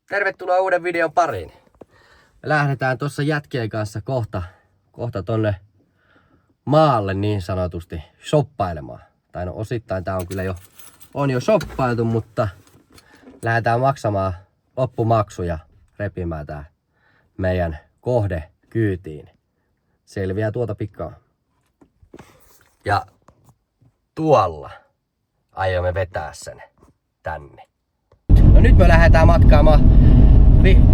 Tervetuloa uuden videon pariin. Me lähdetään tuossa jätkien kanssa kohta tonne maalle niin sanotusti shoppailemaan. Tai no osittain tää on kyllä jo shoppailtu, mutta lähdetään maksamaan loppumaksu ja repimään tää meidän kohde kyytiin. Selviää tuota pikkaa. Ja tuolla aiomme vetää sen tänne. No nyt me lähdetään matkaamaan.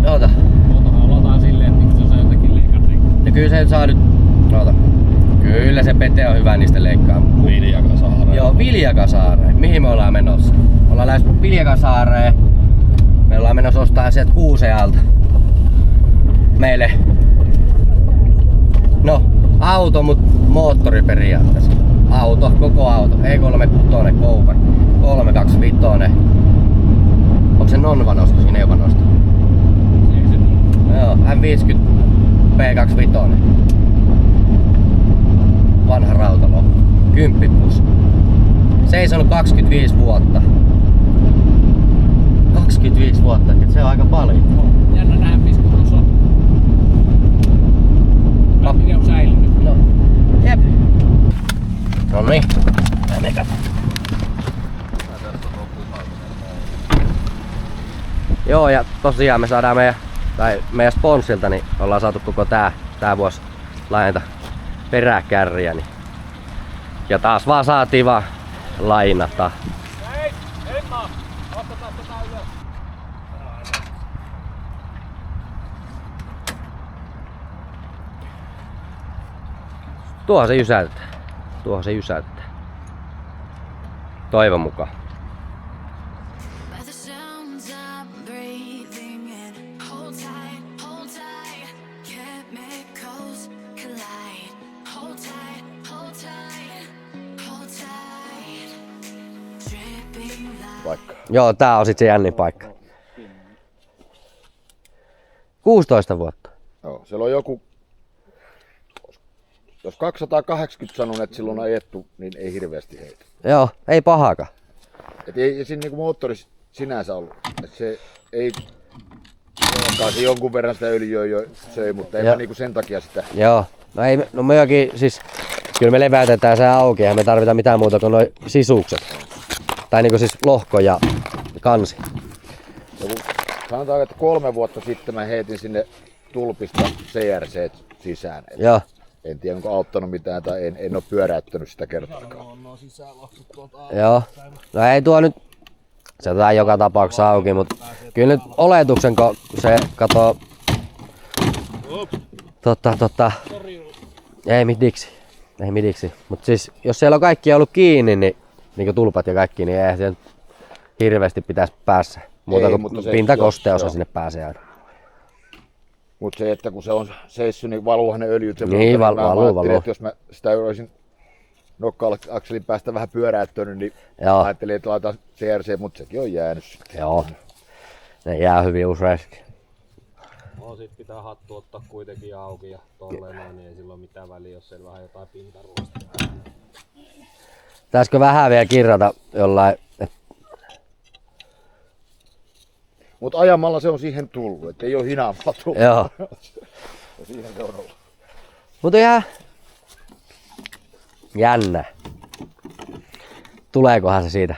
Aloitetaan silleen, että se saa jotakin leikata. Ja kyllä se saa nyt. Kyllä se Pete on hyvä niistä leikkaa. Viljakasaareen. Joo, Viljakasaareen. Mihin me ollaan menossa? Ollaan lähes Viljakasaareen. Me ollaan menossa ostaa sieltä Kuusealta meille. No, auto, mut moottori periaatteessa. Auto, koko auto. E36 Cooper. 325. Onko se non-vanosta? Siinä ei ole vanosta. Joo, M50 P25. Vanha rautalo. 10 plus. Seisonut 25 vuotta. 25 vuotta, että se on aika paljon. Jännä nähdä, missä kunnossa on. Miten on säilynyt? No, jep. Noniin. Mennään. Joo, ja tosiaan me saadaan meidän sponsilta, niin ollaan saatu koko tää vuosi lainata peräkärriä. Niin. Ja taas vaan saatiin vaan lainata. Hei! Emma! Otetaan tätä ylös. Tuohon se jysäytetään. Toivon mukaan. Paikka. Joo, tää on sit se jännin paikka. 16 vuotta. Joo, siellä on joku, jos 280 sanon, että silloin on ajettu, niin ei hirveästi heitä. Joo, ei pahakaan. Et ei siinä niinku moottori sinänsä ollut. Et se ei, se jonkun verran sitä öljyä jo söi, mutta ei niinku sen takia sitä. Joo, no mekin siis, kyllä me leväytetään se auki ja me tarvitaan mitään muuta kuin noi sisukset. Tai niinku siis lohko ja kansi. Sanotaan, että 3 vuotta sitten mä heitin sinne tulpista CRC sisään. Joo. En tiedä, onko auttanut mitään tai en ole pyöräyttänyt sitä kertaakaan. Joo. No ei tuo nyt, se otetaan joka tapauksessa auki, mutta kyllä nyt oletuksen, kun se katoo. Ei midiksi. Mutta siis jos siellä on kaikki ollut kiinni, niin kuin tulpat ja kaikki, niin eihän se hirveästi pitäisi päässä. Muuta kuin pintakosteosa sinne pääsee aina. Mutta se, että kun se on seissyt, niin valuuhan ne öljyt. Niin, valuu. Että jos mä sitä olisin nokka-akselin päästä vähän pyöräyttänyt, niin joo. Ajattelin, että laitan CRC, mutta sekin on jäänyt sitten. Joo, ne jää hyvin useasti. No sit pitää hattu ottaa kuitenkin auki ja tolleen noin, niin ei sillä ole mitään väliä, jos siellä vähän jotain pintaruosta. Pitäisikö vähän vielä kirjata jollain? Mutta ajamalla se on siihen tullut, ettei ole hinaamalla tullut. Joo. Siinä se on ollut. Mutta ihan jännä. Tuleekohan se siitä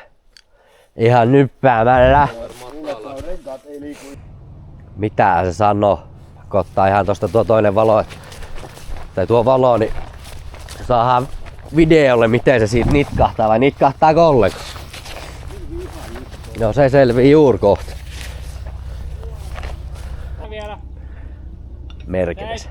ihan nyppäämällä? Mitä se sanoo? Kun ottaa ihan tosta tuo toinen valo, tai tuo valo, niin saadaan videolle miten se siitä nitkahtaa vai nitkahtaako ollenkaan? No se selvii juuri kohta. Vielä. Merkillis.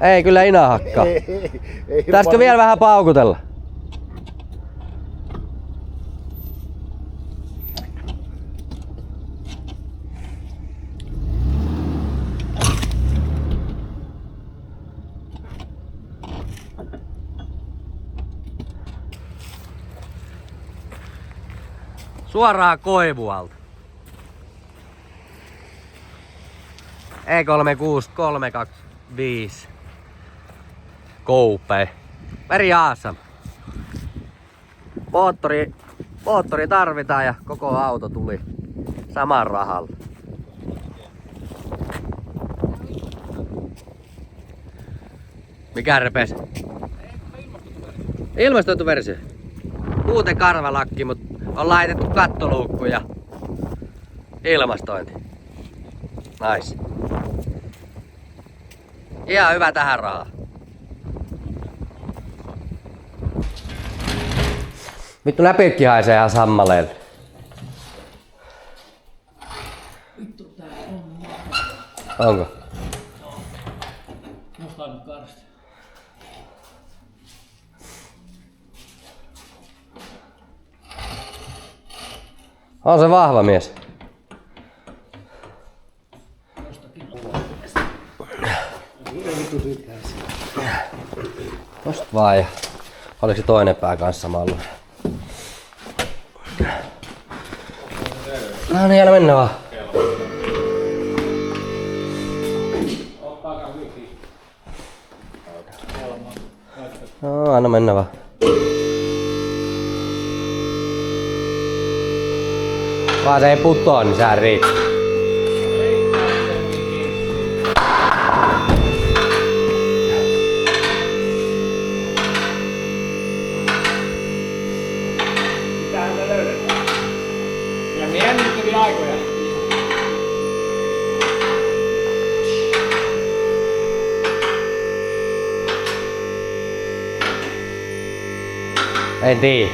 Ei kyllä inä hakkaa. Pitäisikö vielä vähän paukutella? Suoraan Koivualta. E36 325 Coupe. Very awesome. Moottori tarvitaan ja koko auto tuli saman rahalla. Mikä repes? Ilmastoitu versio. Muuten karvalakki, mutta on laitettu kattoluukku ja ilmastointi. Nice. Ihan hyvä tähän rahaa. Vittu näpyykki haisee ihan sammaleelle. Vittu tää on. Onko? Nostaa karsta. On se vahva mies. Tosta vaan ja oliko se toinen pää kanssa samalla? No niin, anna mennä vaan. No, anna mennä vaan. Vaan se ei putoa, niin sehän riittää. Mitähän me löydetään? Ja me jännittäviä aikoja. En tiedä.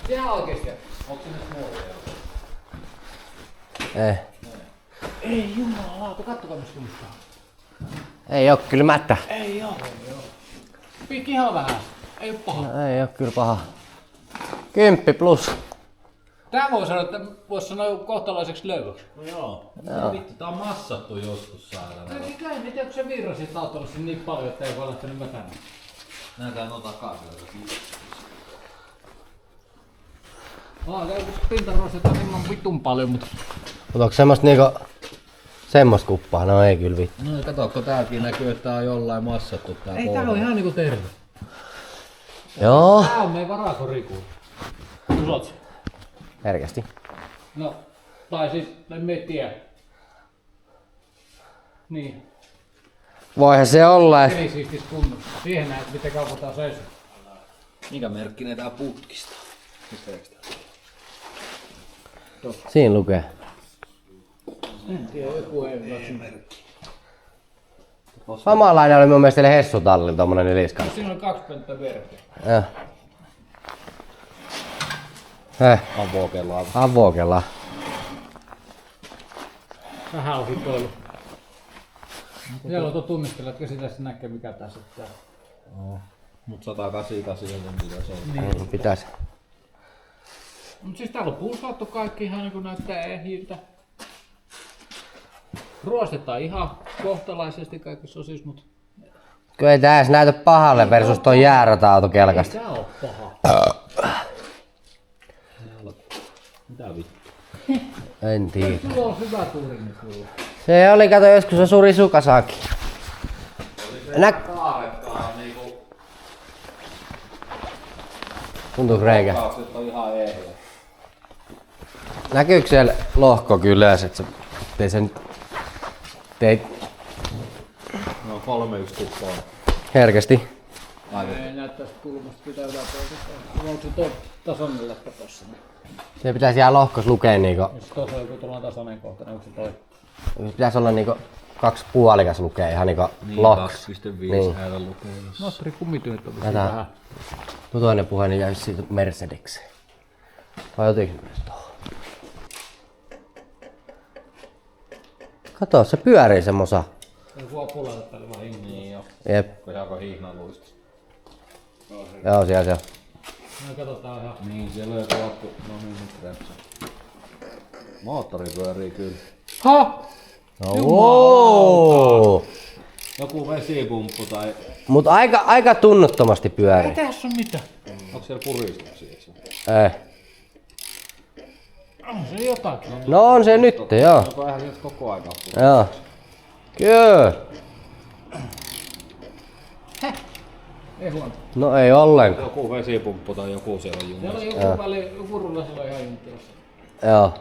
Ihan oikeesti. Onko se nyt muuta? Ei jumalauta, kattokaa missä mustaa. Ei oo kyllä mättä. Ei oo. Piikki ihan vähän. Ei oo paha. No, ei oo kyllä paha. 10 plus. Tää voi sanoa, että vois sanoa kohtalaiseksi löyväksi. No joo. Vittu, tää on massattu joskus sairaan. Ei miten onko se virra siitä autolla niin paljon, että ei voi lähtenyt mätänä. Näytään noita takaisin. Pintaroista on niin vitun paljon, mutta... Mut onks semmoista semmoista kuppaa? No ei kyllä vittu. No katokko täälläkin näkyy, että tää on jollain massattu tää Ei tää on ihan niinku terve. Joo. Tää on meidän varakorikuun. Usot se? Herkästi. No, tai siis en tiedä. Niin. Voihan se olla, et... Ei siistis kunnossa. Siihen näet, miten kaupataan seisoo. Mikä merkkinen tää putkista? Siinä lukee. En tiedä, joku ei merkki. Samanlainen oli mun mielestä Hessutallilla tommonen neliskala. Siinä oli 2 pönttöä verkkoa. Joo. Avokellaan. Avokellaan. Vähän on hikoilu. Siellä on tuo tunnistella, että käsi tässä näkee mikä tässä on. No, mut 188 on pitäis olla. Niin. Pitäis. Mut siis täällä on pulsaattu kaikki ihan niinku näyttää ehjiltä. Ruostetaan ihan kohtalaisesti kaikissa osissa, mut... Kyllä ei tää edes näytä pahalle versus toi jäärata-auto kelkasta. Ei tää oo paha. Mitä vittu? En tiedä. Sulla on hyvä tuuri nyt sulla. Se oli, kato joskus se suri Sukasaki. Kaaretkaan niinku... Tuntuuko reikä? Kaakset on ihan ehjä. Näkyykö siellä lohko kyllä, että se... Ei se nyt... Teit No 3-1 kuppaa. herkästi. Ei näyttää sitä kulmasta pitää yläpuolella. Onko se tuo tasoinen läppä tossa? Se pitäisi jää lohkos lukee niinku... Jos tuossa on joku tuollainen tasainen kohta, niin onko se toi? Pitäisi olla niinku 2 puolikas lukee ihan niinku lohkos. 2,5 Niin. äällä lukee. Moottori kummitynyt on Tätä- vähän. Tuo toinen puhe niin jäisi siitä Mercedekseen. Vai otinko myös tohon? Kato, se pyörii semmosa. Joku apulaita tällä vaan hintaa. Niin jo. Jep. Kojaako hihnaluista? Joo, siellä se on. No katsotaan ihan. Niin, siellä on joku akku. No niin, nyt repsä. Moottori pyörii kyllä. Ha! No, wow. Joku vesipumppu tai... Mut aika tunnottomasti pyörii. Tässä on mitä? Onko siellä puristuksia? Ei. On se jotakin. No on se nyt, joo. Onko eihän sieltä koko aika Joo. Kyllä. Ei huono. No ei ollenkaan. joku vesipumppu tai joku siellä on Siellä jumissa. on joku väli, joku rulla siellä on ihan junttiossa. Joo.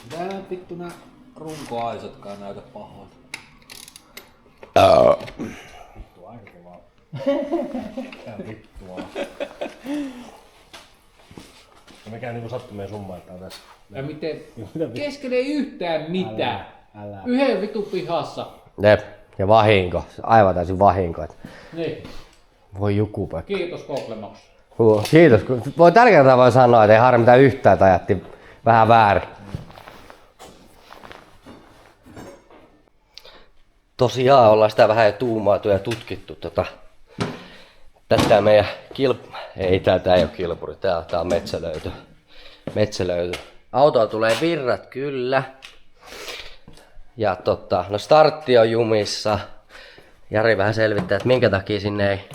Tää vittu nää runkoaisatkaan näytä pahoilta. Vittu aika kovaa. Tää vittua. Mikä niinku sattumien summa, että on tässä. Ja miten? Keskellä ei yhtään mitään. Älä. Yhden vitun pihassa. Jep. Ja vahinko. Aivan täysin vahinko. Niin. Voi jukupä. Kiitos Googlemox. Kiitos. Voi tällä kertaa voi sanoa, että ei harmita yhtään, että ajatti vähän väärin. Tosiaan ollaan sitä vähän jo tuumaatu ja tutkittu tätä meidän ei tää ei oo kilpuri, tää on metsälöyty. Autoa tulee virrat kyllä. Ja no startti on jumissa. Jari vähän selvittää, että minkä takia sinne ei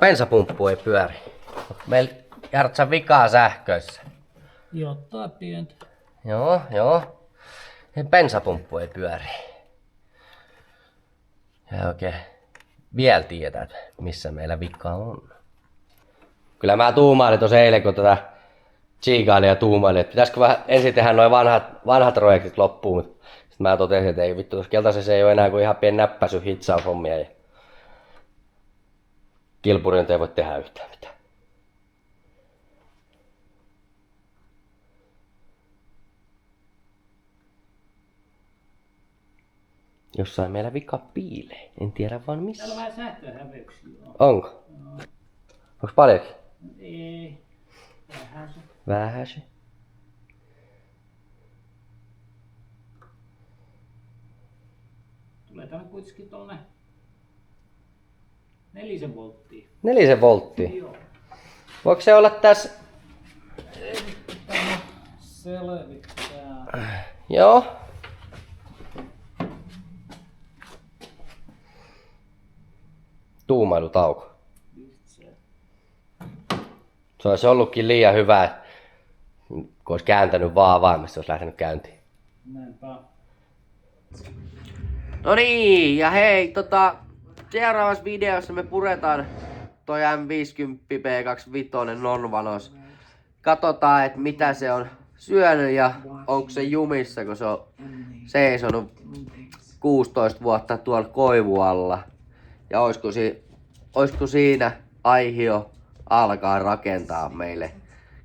bensapumppu ei pyöri. Meillä Jartsa vikaa sähköissä. Jotain pientä. Joo. Bensapumppu ei pyöri. Ja oikein vielä tiedät, missä meillä vika on. Kyllä mä tuumailin tuossa eilen, kun tätä tsiikailin ja tuumailin, että pitäisikö vähän ensin tehdä noin vanhat projektit loppuun. Sitten mä totesin, että ei vittu, tuossa keltaisessa ei ole enää kuin ihan pieni näppäsy hitsaushommia. Ja kilpurin ei voi tehdä yhtään mitään. Jossain meillä vika piilee. En tiedä vaan missä. Täällä on vähän sähköhäveyksiä. Onko? Onks paljonkin? Ei. Vähän se. Vähän se. Tulee tänne kuitenkin tonne 4 volttia. 4 volttia. Joo. Voiko se olla tässä? Selvittää. Joo. Tuumailutauko. Se olisi ollutkin liian hyvä, kun olisi kääntänyt vaan avaimesta, olisi lähtenyt käyntiin. Näinpä. No niin, ja hei, seuraavassa videossa me puretaan toi M50 B25 non-vanos. Katsotaan, että mitä se on syönyt ja onko se jumissa, kun se on seisonut 16 vuotta tuolla koivualla. Ja olisiko siinä aihio alkaa rakentaa meille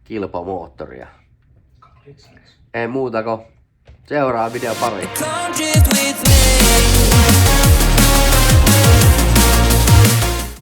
kilpamoottoria. Ei muuta kuin seuraava video pari. Come drift with me.